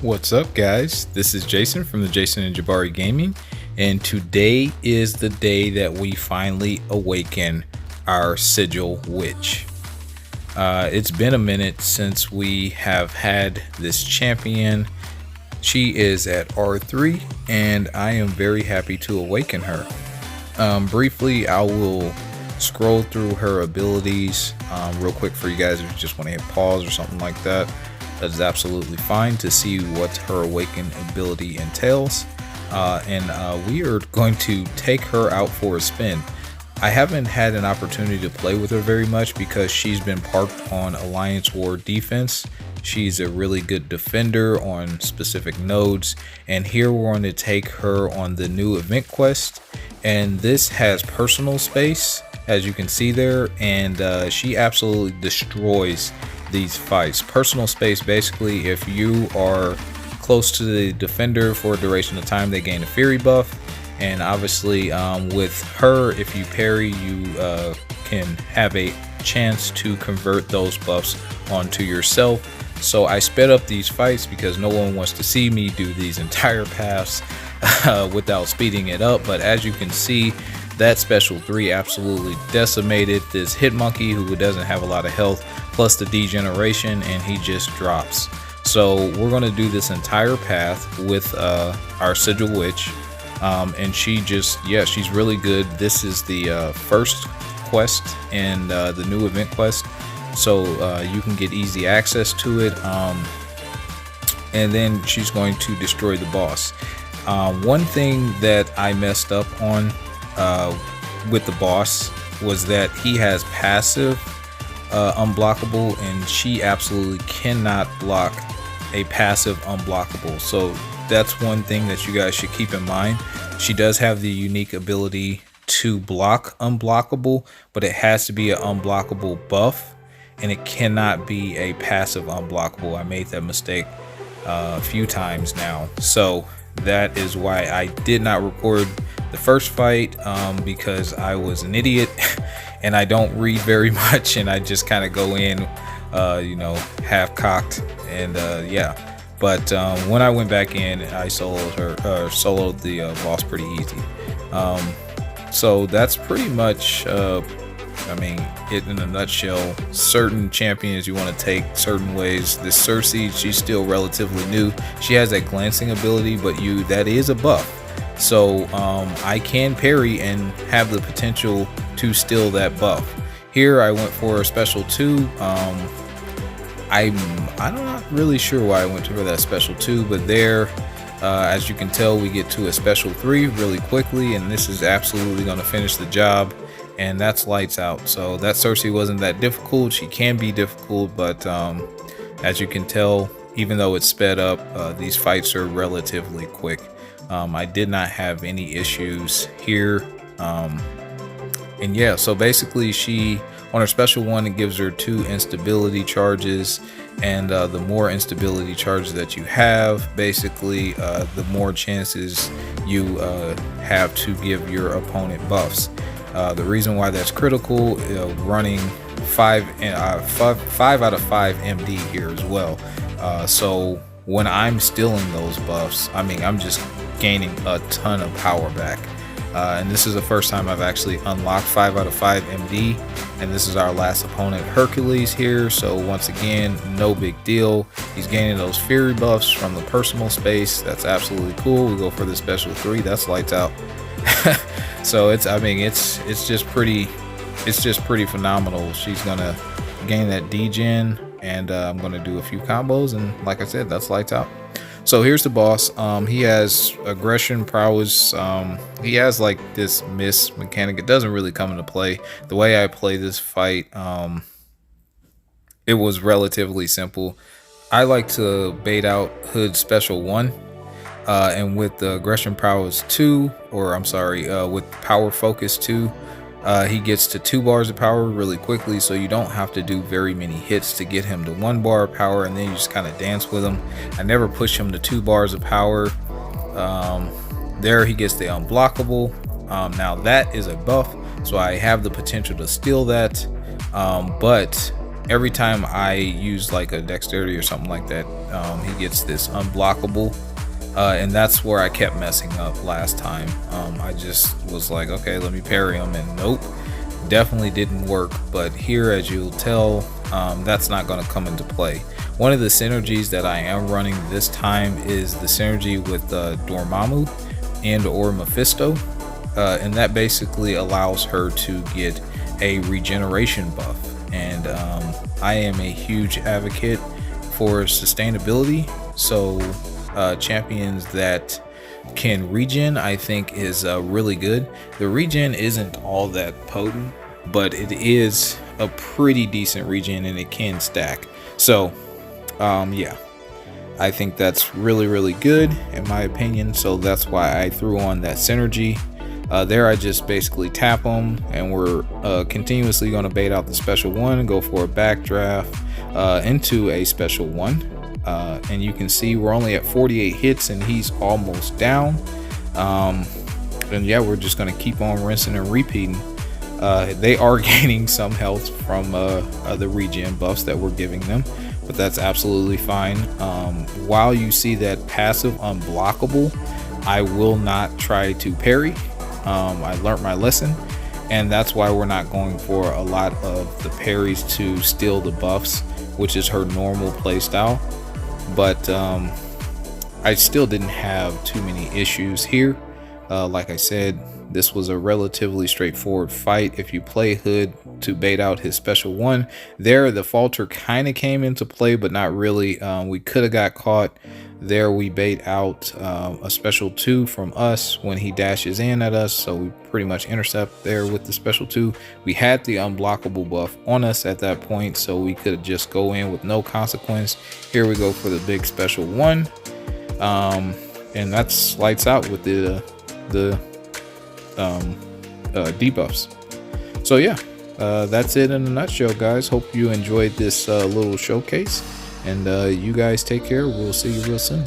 What's up, guys? This is Jason from the Jason&Jabari Gaming, and today is the day that we finally awaken our sigil witch. It's been a minute since we have had this champion. She is at R3, and I am very happy to awaken her. Briefly, I will scroll through her abilities real quick for you guys if you just want to hit pause or something like that. That is absolutely fine to see what her awaken ability entails. And we are going to take her out for a spin. I haven't had an opportunity to play with her very much because she's been parked on Alliance War defense. She's a really good defender on specific nodes, and here we're going to take her on the new event quest, and this has personal space, as you can see there, and she absolutely destroys these fights. Personal space, basically, if you are close to the defender for a duration of time, they gain a fury buff. And obviously with her, if you parry, you can have a chance to convert those buffs onto yourself. So I sped up these fights because no one wants to see me do these entire paths without speeding it up. But as you can see, that special 3 absolutely decimated this hit monkey who doesn't have a lot of health, plus the degeneration, and he just drops. So we're going to do this entire path with our sigil witch, and she just, yeah, she's really good. This is the first quest and the new event quest, so you can get easy access to it, and then she's going to destroy the boss. One thing that I messed up on with the boss was that he has passive unblockable, and she absolutely cannot block a passive unblockable. So that's one thing that you guys should keep in mind. She does have the unique ability to block unblockable, but it has to be an unblockable buff, and it cannot be a passive unblockable. I made that mistake a few times now, so that is why I did not record the first fight, because I was an idiot and I don't read very much, and I just kind of go in you know, half cocked, and yeah. But when I went back in, I soloed the boss pretty easy. So that's pretty much I mean, it in a nutshell. Certain champions you want to take certain ways. This Cersei, she's still relatively new. She has that glancing ability, but that is a buff. So I can parry and have the potential to steal that buff. Here I went for a special 2. I'm not really sure why I went for that special 2, but there, as you can tell, we get to a special 3 really quickly, and this is absolutely going to finish the job, and that's lights out. So that Cersei wasn't that difficult. She can be difficult, but as you can tell, even though it's sped up, these fights are relatively quick. I did not have any issues here, and yeah, so basically she, on her special 1, it gives her 2 instability charges, and the more instability charges that you have, basically the more chances you have to give your opponent buffs. The reason why that's critical, running 5 out of 5 MD here as well. So when I'm stealing those buffs, I mean, I'm just gaining a ton of power back. And this is the first time I've actually unlocked 5 out of 5 MD, and this is our last opponent, Hercules, here. So once again, no big deal. He's gaining those fury buffs from the personal space. That's absolutely cool. We go for the special 3. That's lights out. So it's just pretty phenomenal. She's gonna gain that degen, and I'm gonna do a few combos, and like I said, that's lights out. So here's the boss. He has aggression, prowess. He has like this miss mechanic. It doesn't really come into play. The way I play this fight, it was relatively simple. I like to bait out Hood's special 1, and with the aggression prowess 2, or I'm sorry, with power focus 2, he gets to 2 bars of power really quickly, so you don't have to do very many hits to get him to 1 bar of power, and then you just kind of dance with him. I never push him to 2 bars of power. There he gets the unblockable. Now that is a buff, so I have the potential to steal that, but every time I use like a dexterity or something like that, he gets this unblockable. And that's where I kept messing up last time. I just was like, okay, let me parry him, and nope, definitely didn't work. But here, as you'll tell, that's not going to come into play. One of the synergies that I am running this time is the synergy with Dormammu and or Mephisto, and that basically allows her to get a regeneration buff. And I am a huge advocate for sustainability, so champions that can regen, I think, is really good. The regen isn't all that potent, but it is a pretty decent regen, and it can stack. So yeah, I think that's really good in my opinion. So that's why I threw on that synergy. There I just basically tap them, and we're continuously going to bait out the special one and go for a backdraft into a special one. And you can see we're only at 48 hits and he's almost down. And yeah, we're just going to keep on rinsing and repeating. They are gaining some health from the regen buffs that we're giving them, but that's absolutely fine. While you see that passive unblockable, I will not try to parry. I learned my lesson, and that's why we're not going for a lot of the parries to steal the buffs, which is her normal playstyle. But I still didn't have too many issues here. Like I said, this was a relatively straightforward fight. If you play Hood to bait out his special one, there the falter kind of came into play, but not really. We could have got caught. There we bait out a special 2 from us when he dashes in at us, so we pretty much intercept there with the special 2. We had the unblockable buff on us at that point, so we could just go in with no consequence. Here we go for the big special 1, and that's lights out with the debuffs. So yeah, that's it in a nutshell, guys. Hope you enjoyed this little showcase, and you guys take care. We'll see you real soon.